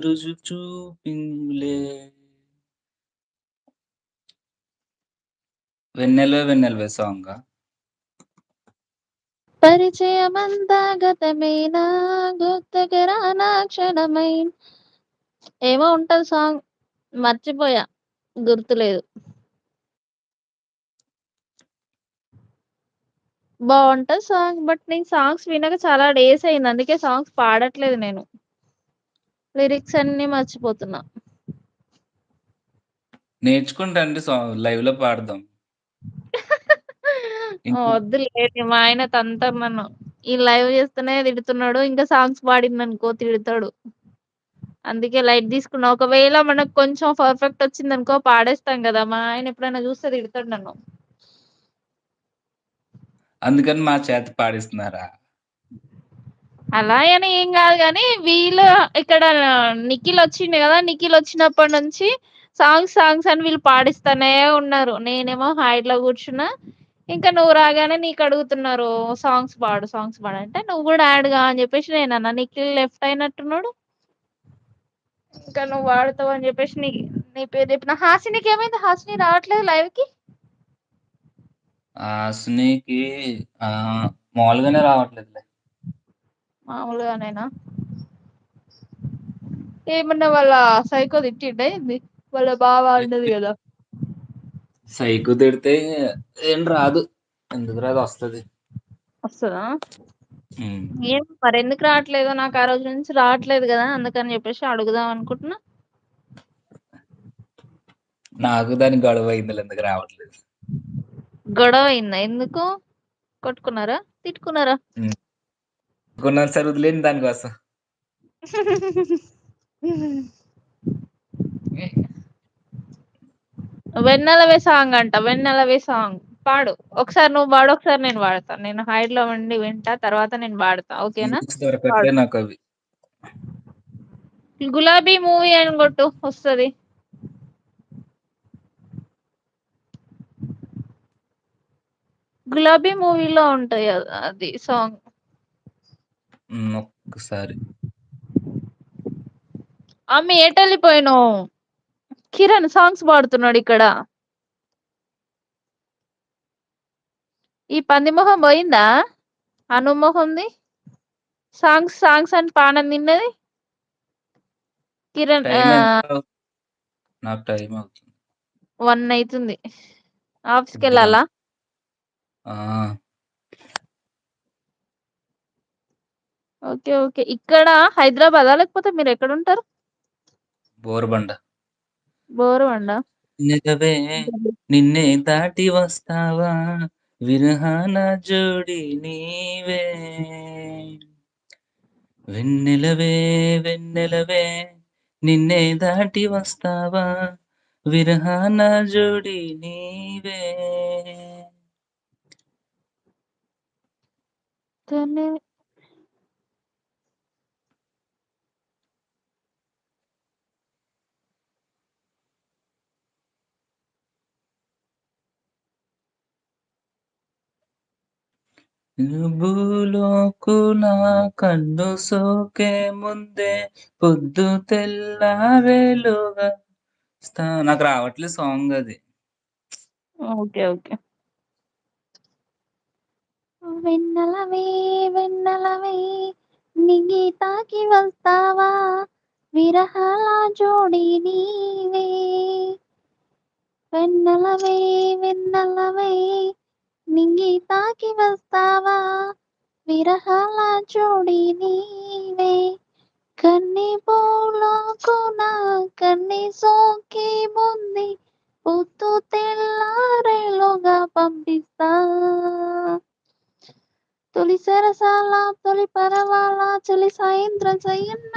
రుజువు చూపిందిలే. 'వెన్నెలవే వెన్నెలవే' సాంగా? పరిచయమంతా గతమేనా గుర్తుకు రానా క్షణమైనా ఏమో ఉంటది సాంగ్. మర్చిపోయా. గుర్తులేదు. బావుంటది సాంగ్. బట్ నేను సాంగ్స్ వినక చాలా డేస్ అయింది. అందుకే సాంగ్స్ పాడట్లేదు నేను. లిరిక్స్ అన్నీ మర్చిపోతున్నా. నేర్చుకుంటాండి లైవ్‌లో పాడదాం. ఇంకో వద్దులే మా ఆయన తంతారు నన్ను. ఈ లైవ్ చేస్తేనే తిడుతున్నాడు. ఇంకా సాంగ్స్ పాడిందనుకో తిడతాడు. అందుకే లైట్ తీసుకున్నా. ఒకవేళ మనకు కొంచెం పర్ఫెక్ట్ వచ్చిందనుకో పాడేస్తాం గదా! మా ఆయన ఎప్పుడైనా చూస్తే తిడతాడు నన్ను. అందుకని మా చేత పాడిస్తున్నారా? అలా అని ఏం గాదు గానీ, వీళ్ళు ఇక్కడ నిఖిల్ వచ్చిండు గదా! నిఖిల్ వచ్చినప్పటి నుంచి సాంగ్స్ అని వీళ్ళు పాడిస్తానే ఉన్నారు. నేనేమో హైడ్‌లో కూర్చున్నా. ఇంకా నువ్వు రాగానే నీకడుగుతున్నారు సాంగ్స్ పాడు అంటే, "నువ్వు గూడా యాడ్‌గా" అని జెప్పేసి నేనన్నా. నిఖిల్ లెఫ్ట్ అయినట్టున్నాడు. ఇంకా నువ్వు పాడతావు అని జెప్పేసి నీ పేరు చెప్పిన. హాసినికేమైంది? హాసిని రావట్లేదు లైవ్‌కి? సునీకి మామూలుగానే రావట్లేదులే. మామూలుగానేనా? ఏమన్నా వాళ్ళ సైకో తిట్టిండా ఏంది? వాళ్ళ బావ అన్నది గదా! సైకో తిడితే ఏం రాదు. ఎందుకు రాదు? వస్తది. వస్తదా? హ్మ్. ఏమో మరెందుకు రావట్లేదో నాకు ఆ రోజు నుంచి రావట్లేదు గదా! అందుకని జెప్పేసి అడుగుదాం అనుకుంటున్నా. నాకు దానికి గొడవయిందిలే ఎందుకు రావట్లేదు. గొడవయిందా? ఎందుకు? కొట్టుకున్నారా? తిట్టుకున్నారా? హ్మ్. కొన్నాళ్ళు సరే వదిలేయండి దానికోసం. వెన్నెలవే సాంగ్ అంట. వెన్నెలవే సాంగ్. పాడు. ఒకసారి నువ్వు పాడు. ఒకసారి నేను పాడతా. నేను హైడ్‌లో ఉండి వింటా. తర్వాత నేను పాడతా. ఓకేనా? లిరిక్స్ దొరకట్లే పాడు. నాకవి. 'గులాబీ' మూవీ అని కొట్టు వస్తది. గులాబీ మూవీలో ఉంటాయి అది సాంగ్. ఒక్కసారి. అమ్మి ఎటెళ్ళిపోయినావు? కిరణ్ సాంగ్స్ పాడుతున్నాడు ఇక్కడ. ఈ పంది మొహం పోయిందా? అను మొహంది. సాంగ్స్ అని పానం తిన్నది. కిరణ్ టైం ఎంత నాకు టైం అవుతుంది. 1 అయితుంది. కొద్దిగా ఆఫీస్‌కెళ్ళాలా? ఆ! ఓకే. ఓకే. ఇక్కడ హైదరాబాదా? లేకపోతే మీరెక్కడుంటారు? బోరుబండ. బోరుబండా? నిజవే నిన్నే దాటి వస్తావా విరహాన జోడి నీవే వెన్నెలవే వెన్నెలవే నిన్నే దాటి వస్తావా విరహాన జోడి నీవే తనే భూలోకున కన్ను సోకే ముందే పొద్దు తెల్లారేలోగా నాకు రావట్లేదు సాంగ్ అది. ఓకే. ఓకే. వెన్నెలవే వెన్నెలవే నింగి తాకి వస్తావా విరహాల జోడి నీవే వెన్నెలవే వెన్నెలవే నింగి తాకి వస్తావా విరహాల జోడి నీవే కన్ని పూలోకున కన్ని సోకి ముంది పొద్దు తెల్లారేలోగా పంపిస్తా తొలి సరసాల తొలి పరవాల చలి సాయంత్రం చెయ్యన్న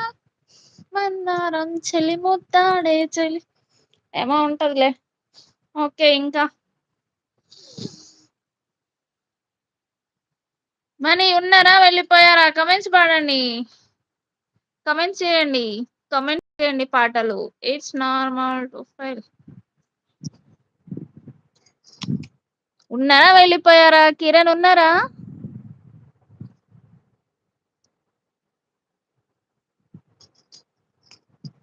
మందారం చెలి ముద్దాడే చెలి ఏమో ఉంటదిలే. ఓకే. ఇంకా మనీ ఉన్నారా? వెళ్ళిపోయారా? కమెంట్స్ పాడండి. కమెంట్స్ చేయండి. కామెంట్ చేయండి పాటలు. It's normal profile. ఉన్నారా? వెళ్ళిపోయారా? కిరణ్ ఉన్నారా?